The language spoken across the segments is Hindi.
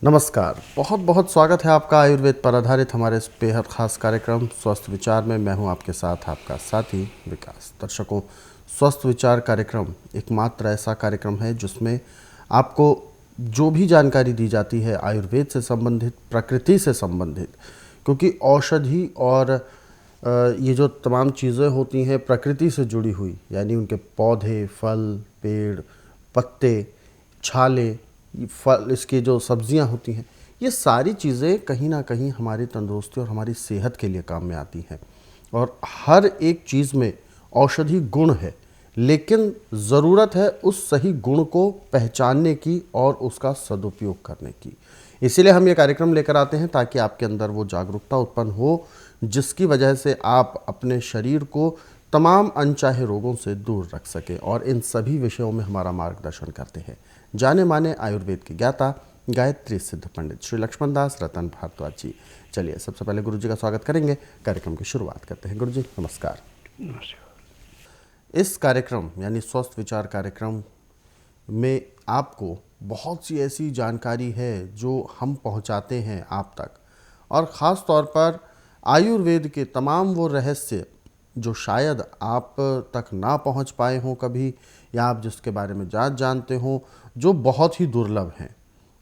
नमस्कार, बहुत बहुत स्वागत है आपका आयुर्वेद पर आधारित हमारे इस बेहद ख़ास कार्यक्रम स्वस्थ विचार में। मैं हूं आपके साथ आपका साथी विकास। दर्शकों, स्वस्थ विचार कार्यक्रम एकमात्र ऐसा कार्यक्रम है जिसमें आपको जो भी जानकारी दी जाती है आयुर्वेद से संबंधित, प्रकृति से संबंधित, क्योंकि औषधि और ये जो तमाम चीज़ें होती हैं प्रकृति से जुड़ी हुई, यानी उनके पौधे, फल, पेड़, पत्ते, छाले, फल, इसकी जो सब्जियां होती हैं, ये सारी चीज़ें कहीं ना कहीं हमारी तंदुरुस्ती और हमारी सेहत के लिए काम में आती हैं। और हर एक चीज़ में औषधि गुण है, लेकिन ज़रूरत है उस सही गुण को पहचानने की और उसका सदुपयोग करने की। इसीलिए हम ये कार्यक्रम लेकर आते हैं ताकि आपके अंदर वो जागरूकता उत्पन्न हो जिसकी वजह से आप अपने शरीर को तमाम अनचाहे रोगों से दूर रख सके। और इन सभी विषयों में हमारा मार्गदर्शन करते हैं जाने माने आयुर्वेद के ज्ञाता गायत्री सिद्ध पंडित श्री लक्ष्मण दास रतन भारद्वाज जी। चलिए सबसे पहले गुरु जी का स्वागत करेंगे, कार्यक्रम की शुरुआत करते हैं। गुरु जी नमस्कार। इस कार्यक्रम यानी स्वस्थ विचार कार्यक्रम में आपको बहुत सी ऐसी जानकारी है जो हम पहुंचाते हैं आप तक, और ख़ास तौर पर आयुर्वेद के तमाम वो रहस्य जो शायद आप तक ना पहुंच पाए हों कभी, या आप जिसके बारे में जानते हों, जो बहुत ही दुर्लभ हैं,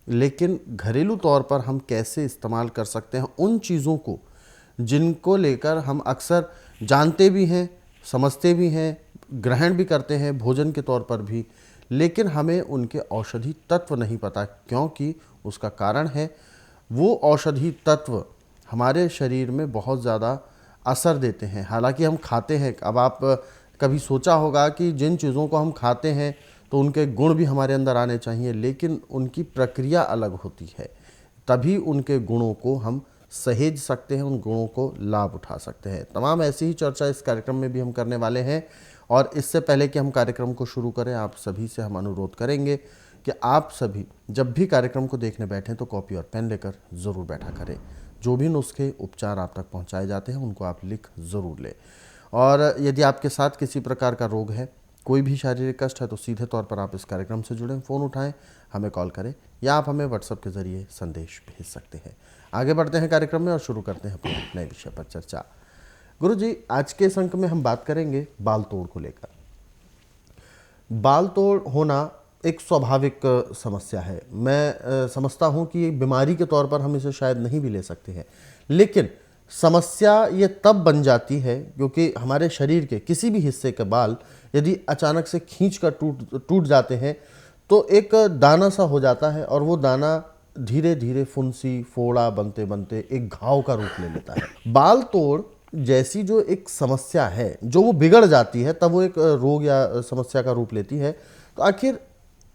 लेकिन घरेलू तौर पर हम कैसे इस्तेमाल कर सकते हैं उन चीज़ों को जिनको लेकर हम अक्सर जानते भी हैं, समझते भी हैं, ग्रहण भी करते हैं भोजन के तौर पर भी, लेकिन हमें उनके औषधि तत्व नहीं पता। क्योंकि उसका कारण है वो औषधि तत्व हमारे शरीर में बहुत ज़्यादा असर देते हैं। हालांकि हम खाते हैं, अब आप कभी सोचा होगा कि जिन चीज़ों को हम खाते हैं तो उनके गुण भी हमारे अंदर आने चाहिए, लेकिन उनकी प्रक्रिया अलग होती है, तभी उनके गुणों को हम सहेज सकते हैं, उन गुणों को लाभ उठा सकते हैं। तमाम ऐसी ही चर्चा इस कार्यक्रम में भी हम करने वाले हैं। और इससे पहले कि हम कार्यक्रम को शुरू करें, आप सभी से हम अनुरोध करेंगे कि आप सभी जब भी कार्यक्रम को देखने बैठें तो कॉपी और पेन लेकर ज़रूर बैठा करें। जो भी नुस्खे उपचार आप तक पहुंचाए जाते हैं उनको आप लिख ज़रूर लें। और यदि आपके साथ किसी प्रकार का रोग है, कोई भी शारीरिक कष्ट है, तो सीधे तौर पर आप इस कार्यक्रम से जुड़ें, फ़ोन उठाएं, हमें कॉल करें, या आप हमें व्हाट्सएप के ज़रिए संदेश भेज सकते हैं। आगे बढ़ते हैं कार्यक्रम में और शुरू करते हैं अपने नए विषय पर चर्चा। गुरु जी, आज के इस अंक में हम बात करेंगे बाल तोड़ को लेकर। बाल तोड़ होना एक स्वाभाविक समस्या है। मैं समझता हूँ कि बीमारी के तौर पर हम इसे शायद नहीं भी ले सकते हैं, लेकिन समस्या ये तब बन जाती है क्योंकि हमारे शरीर के किसी भी हिस्से के बाल यदि अचानक से खींचकर टूट जाते हैं तो एक दाना सा हो जाता है, और वो दाना धीरे धीरे फुंसी फोड़ा बनते बनते एक घाव का रूप ले लेता है। बाल तोड़ जैसी जो एक समस्या है, जो वो बिगड़ जाती है तब वो एक रोग या समस्या का रूप लेती है। तो आखिर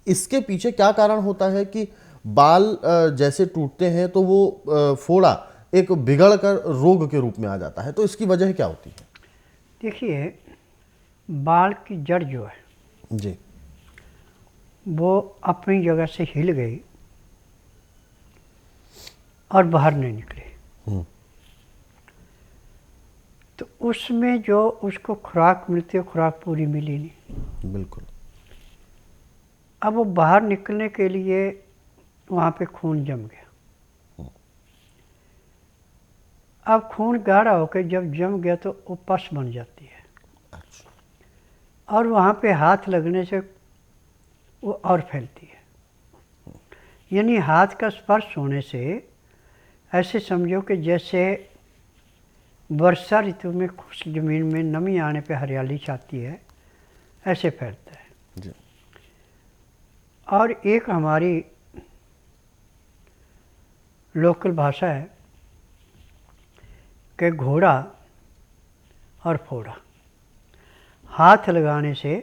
इसके पीछे क्या कारण होता है कि बाल जैसे टूटते हैं तो वो फोड़ा एक बिगड़ कर रोग के रूप में आ जाता है? तो इसकी वजह क्या होती है? देखिए, बाल की जड़ जो है जी वो अपनी जगह से हिल गई और बाहर नहीं निकले, तो उसमें जो उसको खुराक मिलती है, खुराक पूरी मिली नहीं। बिल्कुल। अब वो बाहर निकलने के लिए वहाँ पे खून जम गया। अब खून गाढ़ा होकर जब जम गया तो वो पस बन जाती है, और वहाँ पे हाथ लगने से वो और फैलती है। यानी हाथ का स्पर्श होने से ऐसे समझो कि जैसे वर्षा ऋतु में खुश्क ज़मीन में नमी आने पे हरियाली छाती है, ऐसे फैलता है। जी। और एक हमारी लोकल भाषा है कि घोड़ा और फोड़ा हाथ लगाने से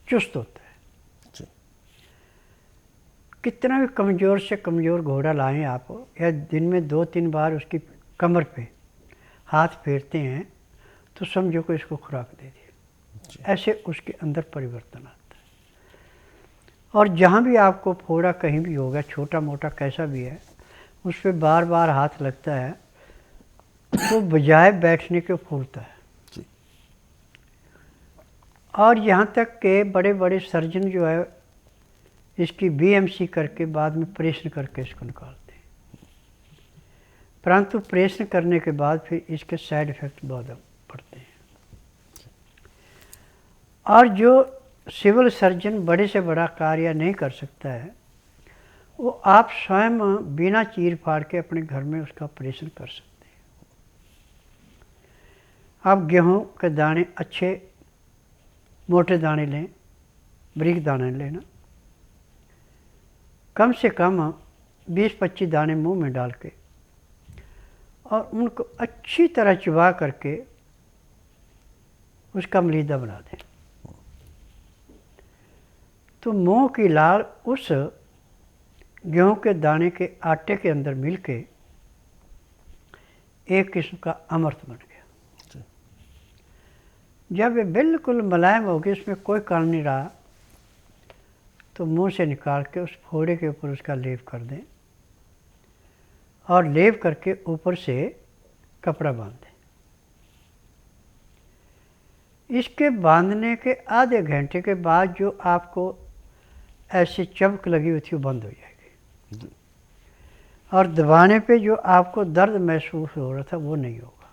चुस्त होता है। जी। कितना भी कमज़ोर से कमज़ोर घोड़ा लाएं आप, या दिन में 2-3 बार उसकी कमर पे हाथ फेरते हैं तो समझो कि इसको खुराक दे दी, ऐसे उसके अंदर परिवर्तन आता है। और जहाँ भी आपको फोड़ा कहीं भी होगा, छोटा मोटा कैसा भी है, उस पर बार बार हाथ लगता है तो बजाय बैठने के फूलता है। जी। और यहाँ तक के बड़े बड़े सर्जन जो है इसकी बीएमसी करके बाद में ऑपरेशन करके इसको निकालते हैं। परंतु ऑपरेशन करने के बाद फिर इसके साइड इफ़ेक्ट बहुत पड़ते हैं। और जो सिविल सर्जन बड़े से बड़ा कार्य नहीं कर सकता है, वो आप स्वयं बिना चीर फाड़ के अपने घर में उसका ऑपरेशन कर सकते हैं। आप गेहूं के दाने अच्छे मोटे दाने लें, बारीक दाने लेना, कम से कम 20-25 दाने मुंह में डाल के और उनको अच्छी तरह चबा करके उसका मलीदा बना दें। तो मुंह की लाल उस गेहूं के दाने के आटे के अंदर मिल के एक किस्म का अमृत बन गया। जब ये बिल्कुल मुलायम हो गई, इसमें कोई कण नहीं रहा, तो मुंह से निकाल के उस फोड़े के ऊपर उसका लेप कर दें और लेप करके ऊपर से कपड़ा बांध दें। इसके बांधने के आधे घंटे के बाद जो आपको ऐसी चमक लगी हुई थी वो बंद हो जाएगी और दबाने पे जो आपको दर्द महसूस हो रहा था वो नहीं होगा।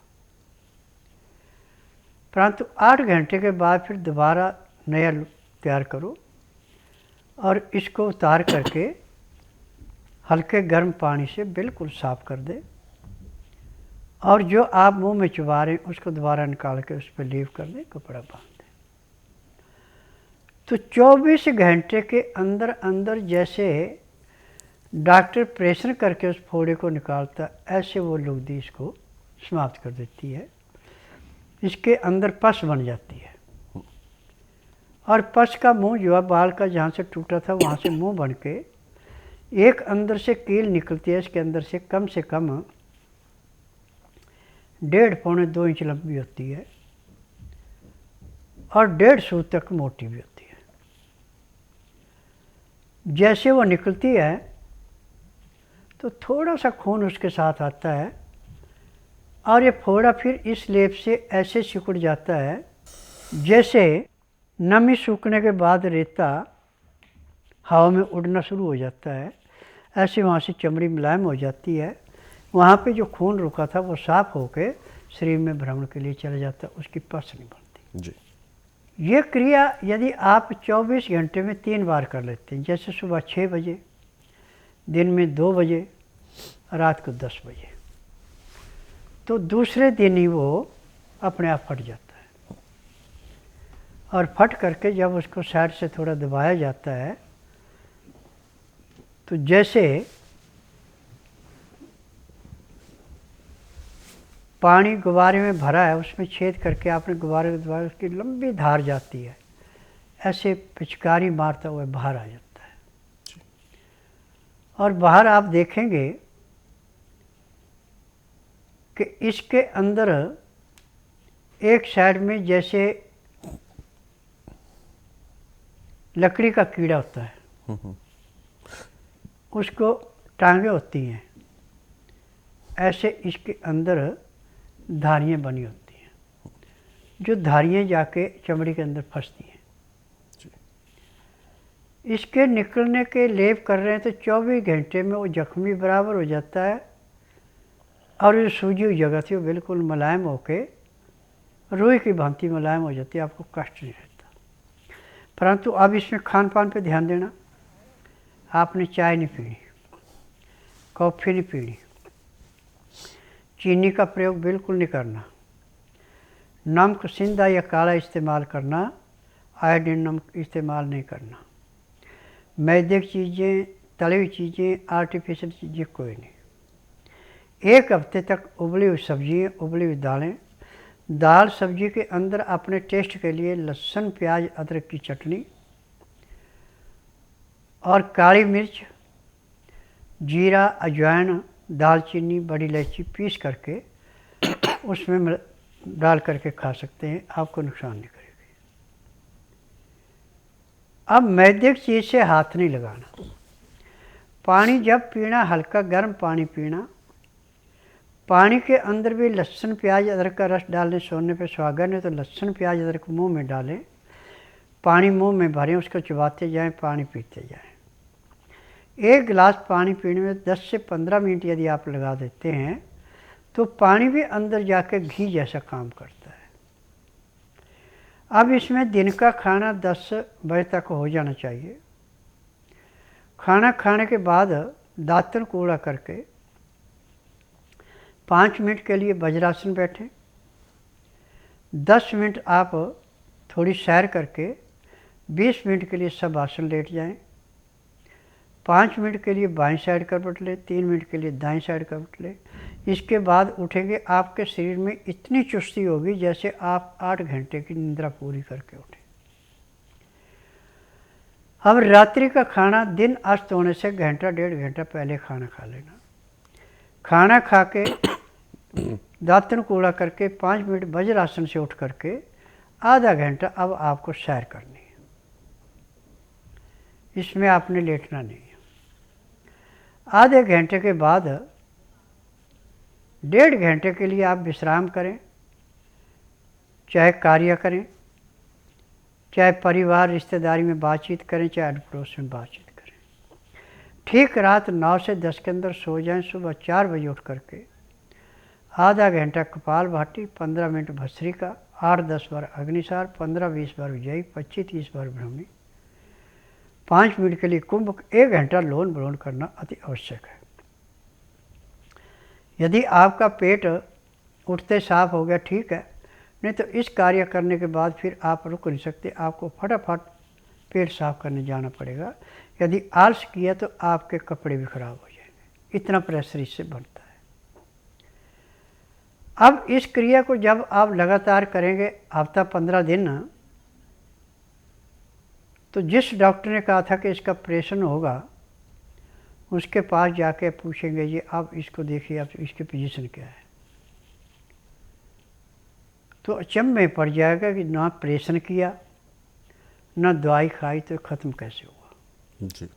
परंतु 8 घंटे के बाद फिर दोबारा नया तैयार करो और इसको उतार करके हल्के गर्म पानी से बिल्कुल साफ़ कर दें और जो आप मुंह में चबा रहे हैं उसको दोबारा निकाल के उस पर लीव कर दें, कपड़ा बांध दें। तो 24 घंटे के अंदर अंदर जैसे डॉक्टर प्रेशर करके उस फोड़े को निकालता, ऐसे वो लुगदी इसको समाप्त कर देती है। इसके अंदर पस बन जाती है और पस का मुंह जो है बाल का जहाँ से टूटा था वहाँ से मुंह बन के एक अंदर से कील निकलती है। इसके अंदर से कम 1.5-2 इंच लंबी होती है और 1.5 सूत तक मोटी भी होती है। जैसे वो निकलती है तो थोड़ा सा खून उसके साथ आता है और ये फोड़ा फिर इस लेप से ऐसे सिकुड़ जाता है जैसे नमी सूखने के बाद रेता हवा में उड़ना शुरू हो जाता है। ऐसे वहाँ से चमड़ी मुलायम हो जाती है, वहाँ पे जो खून रुका था वो साफ होकर शरीर में भ्रमण के लिए चला जाता है, उसकी पस नहीं बनती जी। ये क्रिया यदि आप 24 घंटे में 3 बार कर लेते हैं, जैसे सुबह 6 बजे, दिन में 2 बजे, रात को 10 बजे, तो दूसरे दिन ही वो अपने आप फट जाता है और फट करके जब उसको साइड से थोड़ा दबाया जाता है तो जैसे पानी गुब्बारे में भरा है उसमें छेद करके आपने गुब्बारे को दबाया, उसकी लंबी धार जाती है, ऐसे पिचकारी मारता हुआ बाहर आ जाता है। और बाहर आप देखेंगे कि इसके अंदर एक साइड में जैसे लकड़ी का कीड़ा होता है, उसको टांगे होती हैं, ऐसे इसके अंदर धारियाँ बनी होती हैं, जो धारियाँ जाके चमड़ी के अंदर फंसती हैं। इसके निकलने के लेप कर रहे हैं तो 24 घंटे में वो जख्मी बराबर हो जाता है और जो सूजी हुई जगह थी वो बिल्कुल मुलायम होके रुई की भांति मुलायम हो जाती है, आपको कष्ट नहीं रहता। परंतु अब इसमें खान पान पे ध्यान देना, आपने चाय नहीं पीनी, कॉफ़ी नहीं पीनी, चीनी का प्रयोग बिल्कुल नहीं करना, नमक सिंधा या काला इस्तेमाल करना, आयोडीन नमक इस्तेमाल नहीं करना, मैदे की चीज़ें, तली हुई चीज़ें, आर्टिफिशियल चीज़ें कोई नहीं। 1 हफ्ते तक उबली हुई सब्जियाँ, उबली हुई दालें, दाल सब्जी के अंदर अपने टेस्ट के लिए लहसुन प्याज अदरक की चटनी और काली मिर्च, जीरा, अजवाइन, दालचीनी, बड़ी इलायची पीस करके उसमें डाल करके खा सकते हैं, आपको नुकसान नहीं करेगी। अब मैदे की चीज़ से हाथ नहीं लगाना। पानी जब पीना हल्का गर्म पानी पीना, पानी के अंदर भी लहसुन प्याज अदरक का रस डालने सोने पे सुहागन है तो लहसुन प्याज अदरक मुंह में डालें, पानी मुंह में भरें, उसको चबाते जाएं, पानी पीते जाएं। एक गिलास पानी पीने में 10 से 15 मिनट यदि आप लगा देते हैं तो पानी भी अंदर जाकर घी जैसा काम करता है। अब इसमें दिन का खाना 10 बजे तक हो जाना चाहिए। खाना खाने के बाद दातन कूड़ा करके 5 मिनट के लिए वज्रासन बैठें। 10 मिनट आप थोड़ी सैर करके 20 मिनट के लिए सब आसन लेट जाएं। 5 मिनट के लिए बाईं साइड करवट लें, 3 मिनट के लिए दाईं साइड करवट लें। इसके बाद उठेंगे, आपके शरीर में इतनी चुस्ती होगी जैसे आप 8 घंटे की निद्रा पूरी करके उठे। अब रात्रि का खाना दिन अस्त होने से घंटा 1.5 घंटा पहले खाना खा लेना। खाना खा के दातन कूड़ा करके 5 मिनट वज्रासन से उठ करके आधा घंटा अब आपको सैर करनी है। इसमें आपने लेटना नहीं है। आधे घंटे के बाद 1.5 घंटे के लिए आप विश्राम करें, चाहे कार्य करें, चाहे परिवार रिश्तेदारी में बातचीत करें, चाहे अड़ोस पड़ोस में बातचीत करें। ठीक रात 9 से 10 के अंदर सो जाएं। सुबह 4 बजे उठ करके आधा घंटा कपाल भाती, 15 मिनट भस्त्रिका, 8-10 बार अग्निसार, 15-20 बार उज्जयी, 25-30 बार ब्राह्मी, 5 मिनट के लिए कुंभ, 1 घंटा लोन विलोन करना अति आवश्यक है। यदि आपका पेट उठते साफ हो गया ठीक है, नहीं तो इस कार्य करने के बाद फिर आप रुक नहीं सकते, आपको फटाफट पेट साफ करने जाना पड़ेगा। यदि आलस किया तो आपके कपड़े भी खराब हो जाएंगे, इतना प्रेशर इससे बनता है। अब इस क्रिया को जब आप लगातार करेंगे हफ्ता 15 दिन, तो जिस डॉक्टर ने कहा था कि इसका ऑपरेशन होगा, उसके पास जाके पूछेंगे ये आप इसको देखिए, आप इसकी पोजीशन क्या है, तो अचंभे में पड़ जाएगा कि ना ऑपरेशन किया ना दवाई खाई तो ख़त्म कैसे हुआ जी।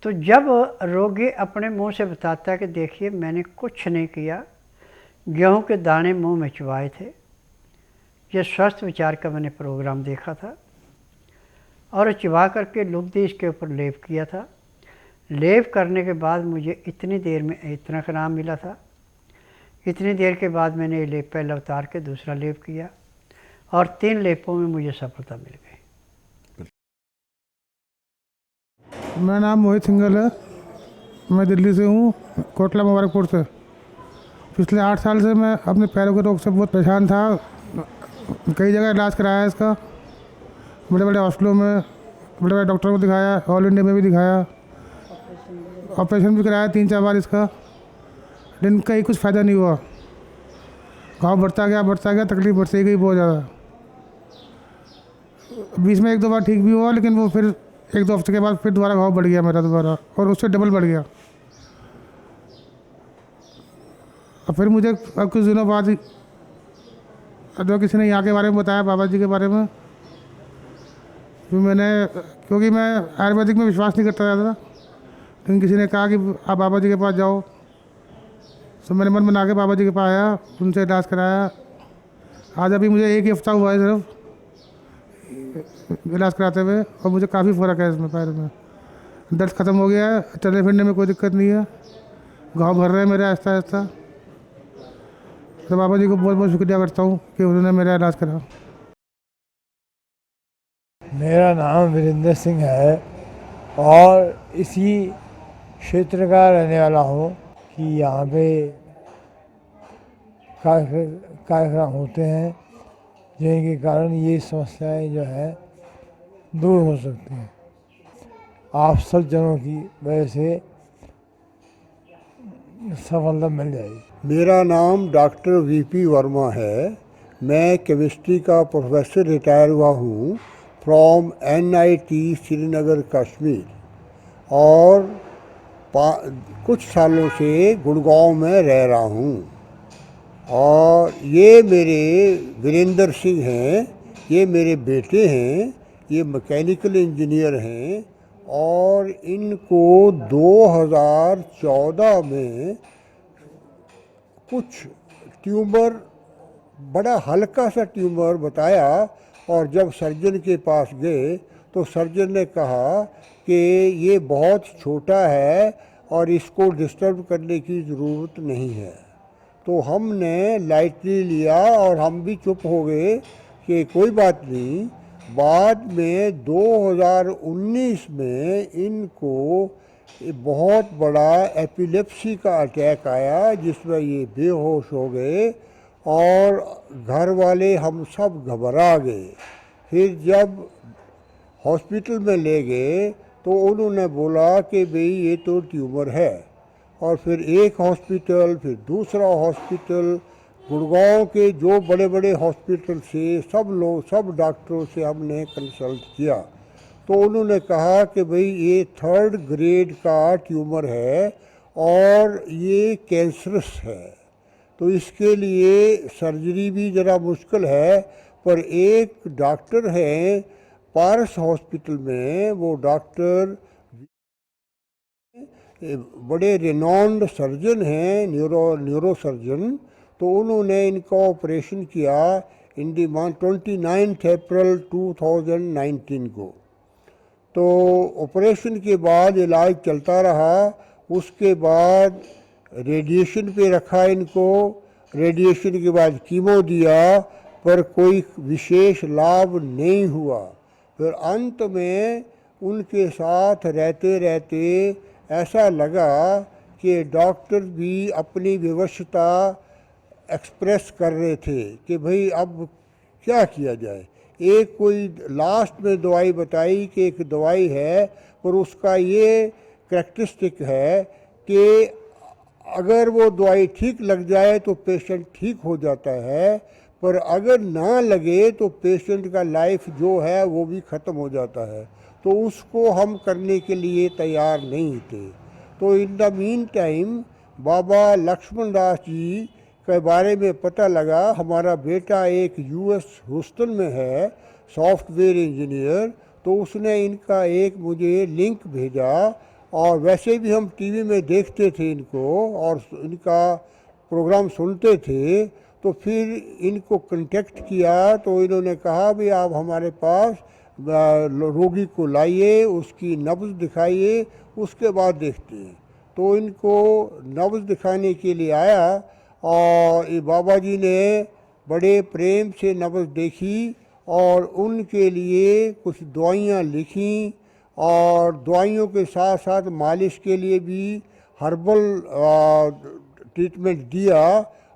तो जब रोगी अपने मुंह से बताता है कि देखिए मैंने कुछ नहीं किया, गेहूं के दाने मुंह में चुभाए थे, ये स्वस्थ विचार का मैंने प्रोग्राम देखा था और चिबा करके लुब्धी इसके ऊपर लेप किया था। लेप करने के बाद मुझे इतनी देर में इतना का नाम मिला था। इतनी देर के बाद मैंने ये लेप पहले उतार के दूसरा लेप किया और 3 लेपों में मुझे सफलता मिल गई। मेरा नाम मोहित सिंघल है, मैं दिल्ली से हूँ, कोटला मुबारकपुर से। पिछले 8 साल से मैं अपने पैरों के रोग से बहुत परेशान था। कई जगह इलाज कराया है इसका, बड़े बड़े हॉस्पिटलों में, बड़े बड़े डॉक्टरों को दिखाया, ऑल इंडिया में भी दिखाया, ऑपरेशन भी कराया 3-4 बार इसका, लेकिन कहीं कुछ फ़ायदा नहीं हुआ। घाव बढ़ता गया, तकलीफ बढ़ती गई बहुत ज़्यादा। बीच में 1-2 बार ठीक भी हुआ, लेकिन वो फिर 1-2 हफ्ते के बाद फिर दोबारा घाव बढ़ गया मेरा दोबारा, और उससे डबल बढ़ गया। और फिर मुझे अब कुछ दिनों बाद जो किसी ने यहाँ के बारे में बताया, बाबा जी के बारे में, तो मैंने, क्योंकि मैं आयुर्वेदिक में विश्वास नहीं करता ज़्यादा, लेकिन किसी ने कहा कि आप बाबा जी के पास जाओ, तो मैंने मन बना के बाबा जी के पास आया, उनसे इलाज कराया। आज अभी मुझे 1 ही हफ्ता हुआ है सिर्फ इलाज कराते हुए, और मुझे काफ़ी फ़र्क है इसमें, पैर में दर्द ख़त्म हो गया है, चलने फिरने में कोई दिक्कत नहीं है, घाव भर रहे हैं मेरे आहिस्ता आहिस्ता। तो बाबा जी को बहुत बहुत शुक्रिया करता हूँ कि उन्होंने मेरा इलाज करा। मेरा नाम वीरेंद्र सिंह है और इसी क्षेत्र का रहने वाला हूँ कि यहाँ पे कार्यक्रम होते हैं जिनके कारण ये समस्याएं जो है दूर हो सकती हैं। आप सब जनों की वजह से सफलता मिल जाएगी। मेरा नाम डॉक्टर वीपी वर्मा है। मैं केमिस्ट्री का प्रोफेसर रिटायर हुआ हूँ फ्रॉम NIT श्रीनगर कश्मीर, और कुछ सालों से गुड़गांव में रह रहा हूँ। और ये मेरे वीरेंद्र सिंह हैं, ये मेरे बेटे हैं, ये मैकेनिकल इंजीनियर हैं, और इनको 2014 में कुछ ट्यूमर, बड़ा हल्का सा ट्यूमर बताया, और जब सर्जन के पास गए तो सर्जन ने कहा कि ये बहुत छोटा है और इसको डिस्टर्ब करने की ज़रूरत नहीं है। तो हमने लाइटली लिया और हम भी चुप हो गए कि कोई बात नहीं। बाद में 2019 में इनको बहुत बड़ा एपिलेप्सी का अटैक आया जिसमें ये बेहोश हो गए और घर वाले हम सब घबरा गए। फिर जब हॉस्पिटल में ले गए तो उन्होंने बोला कि भाई ये तो ट्यूमर है। और फिर एक हॉस्पिटल, फिर दूसरा हॉस्पिटल, गुड़गांव के जो बड़े बड़े हॉस्पिटल से सब डॉक्टरों से हमने कंसल्ट किया तो उन्होंने कहा कि भाई ये 3rd ग्रेड का ट्यूमर है और ये कैंसरस है, तो इसके लिए सर्जरी भी ज़रा मुश्किल है। पर एक डॉक्टर है पारस हॉस्पिटल में, वो डॉक्टर बड़े रिनॉन्ड सर्जन हैं, न्यूरो सर्जन, तो उन्होंने इनका ऑपरेशन किया इन दी 29 अप्रैल 2019 को। तो ऑपरेशन के बाद इलाज चलता रहा। उसके बाद रेडिएशन पे रखा इनको, रेडिएशन के बाद कीमो दिया पर कोई विशेष लाभ नहीं हुआ। फिर अंत में उनके साथ रहते रहते ऐसा लगा कि डॉक्टर भी अपनी विवशता एक्सप्रेस कर रहे थे कि भाई अब क्या किया जाए। एक कोई लास्ट में दवाई बताई कि एक दवाई है पर उसका ये करैक्टरिस्टिक है कि अगर वो दवाई ठीक लग जाए तो पेशेंट ठीक हो जाता है, पर अगर ना लगे तो पेशेंट का लाइफ जो है वो भी ख़त्म हो जाता है। तो उसको हम करने के लिए तैयार नहीं थे। तो इन द मीन टाइम बाबा लक्ष्मण दास जी के बारे में पता लगा। हमारा बेटा एक US ह्यूस्टन में है सॉफ्टवेयर इंजीनियर, तो उसने इनका एक मुझे लिंक भेजा और वैसे भी हम टीवी में देखते थे इनको और इनका प्रोग्राम सुनते थे। तो फिर इनको कांटेक्ट किया तो इन्होंने कहा भी आप हमारे पास रोगी को लाइए, उसकी नब्ज़ दिखाइए, उसके बाद देखते हैं। तो इनको नब्ज़ दिखाने के लिए आया और ये बाबा जी ने बड़े प्रेम से नब्ज़ देखी और उनके लिए कुछ दवाइयाँ लिखी और दवाइयों के साथ साथ मालिश के लिए भी हर्बल ट्रीटमेंट दिया।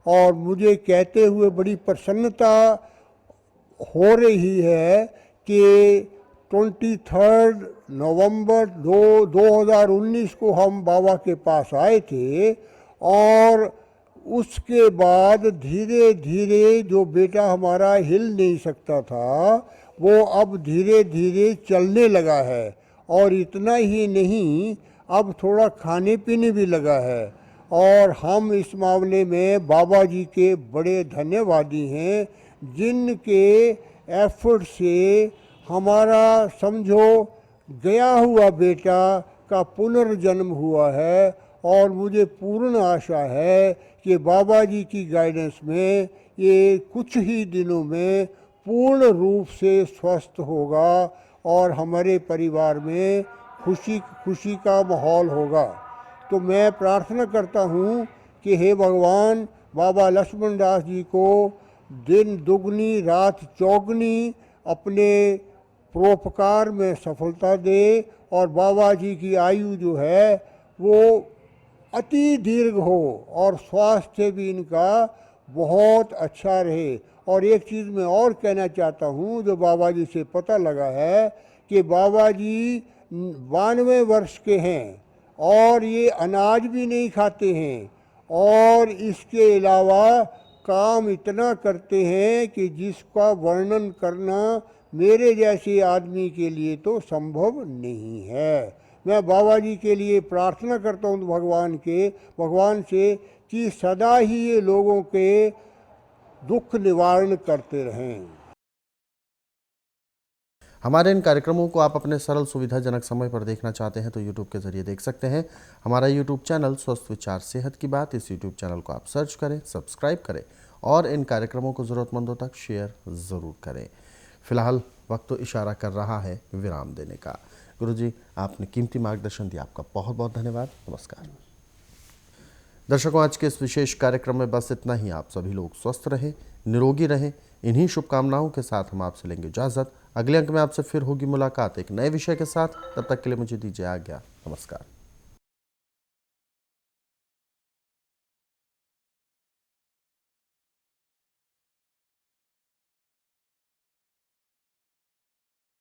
और मुझे कहते हुए बड़ी प्रसन्नता हो रही है कि 23 नवंबर 2019 को हम बाबा के पास आए थे और उसके बाद धीरे धीरे जो बेटा हमारा हिल नहीं सकता था वो अब धीरे धीरे चलने लगा है और इतना ही नहीं अब थोड़ा खाने पीने भी लगा है। और हम इस मामले में बाबा जी के बड़े धन्यवादी हैं जिनके एफर्ट से हमारा समझो गया हुआ बेटा का पुनर्जन्म हुआ है। और मुझे पूर्ण आशा है कि बाबा जी की गाइडेंस में ये कुछ ही दिनों में पूर्ण रूप से स्वस्थ होगा और हमारे परिवार में खुशी का माहौल होगा। तो मैं प्रार्थना करता हूँ कि हे भगवान बाबा लक्ष्मण दास जी को दिन दुगनी रात चौगनी अपने परोपकार में सफलता दे और बाबा जी की आयु जो है वो अति दीर्घ हो और स्वास्थ्य भी इनका बहुत अच्छा रहे। और एक चीज़ मैं और कहना चाहता हूँ जो बाबा जी से पता लगा है कि बाबा जी 92 वर्ष के हैं और ये अनाज भी नहीं खाते हैं और इसके अलावा काम इतना करते हैं कि जिसका वर्णन करना मेरे जैसे आदमी के लिए तो संभव नहीं है। मैं बाबा जी के लिए प्रार्थना करता हूँ भगवान से कि सदा ही ये लोगों के दुख निवारण करते रहें। हमारे इन कार्यक्रमों को आप अपने सरल सुविधाजनक समय पर देखना चाहते हैं तो YouTube के जरिए देख सकते हैं। हमारा YouTube चैनल स्वस्थ विचार सेहत की बात, इस YouTube चैनल को आप सर्च करें, सब्सक्राइब करें और इन कार्यक्रमों को ज़रूरतमंदों तक शेयर ज़रूर करें। फिलहाल वक्त तो इशारा कर रहा है विराम देने का। गुरुजी, आपने कीमती मार्गदर्शन दिया, आपका बहुत बहुत धन्यवाद। नमस्कार। दर्शकों, आज के इस विशेष कार्यक्रम में बस इतना ही। आप सभी लोग स्वस्थ रहें, निरोगी रहें, इन्हीं शुभकामनाओं के साथ हम आपसे लेंगे इजाज़त। अगले अंक में आपसे फिर होगी मुलाकात एक नए विषय के साथ। तब तक के लिए मुझे दीजिए आज्ञा। नमस्कार।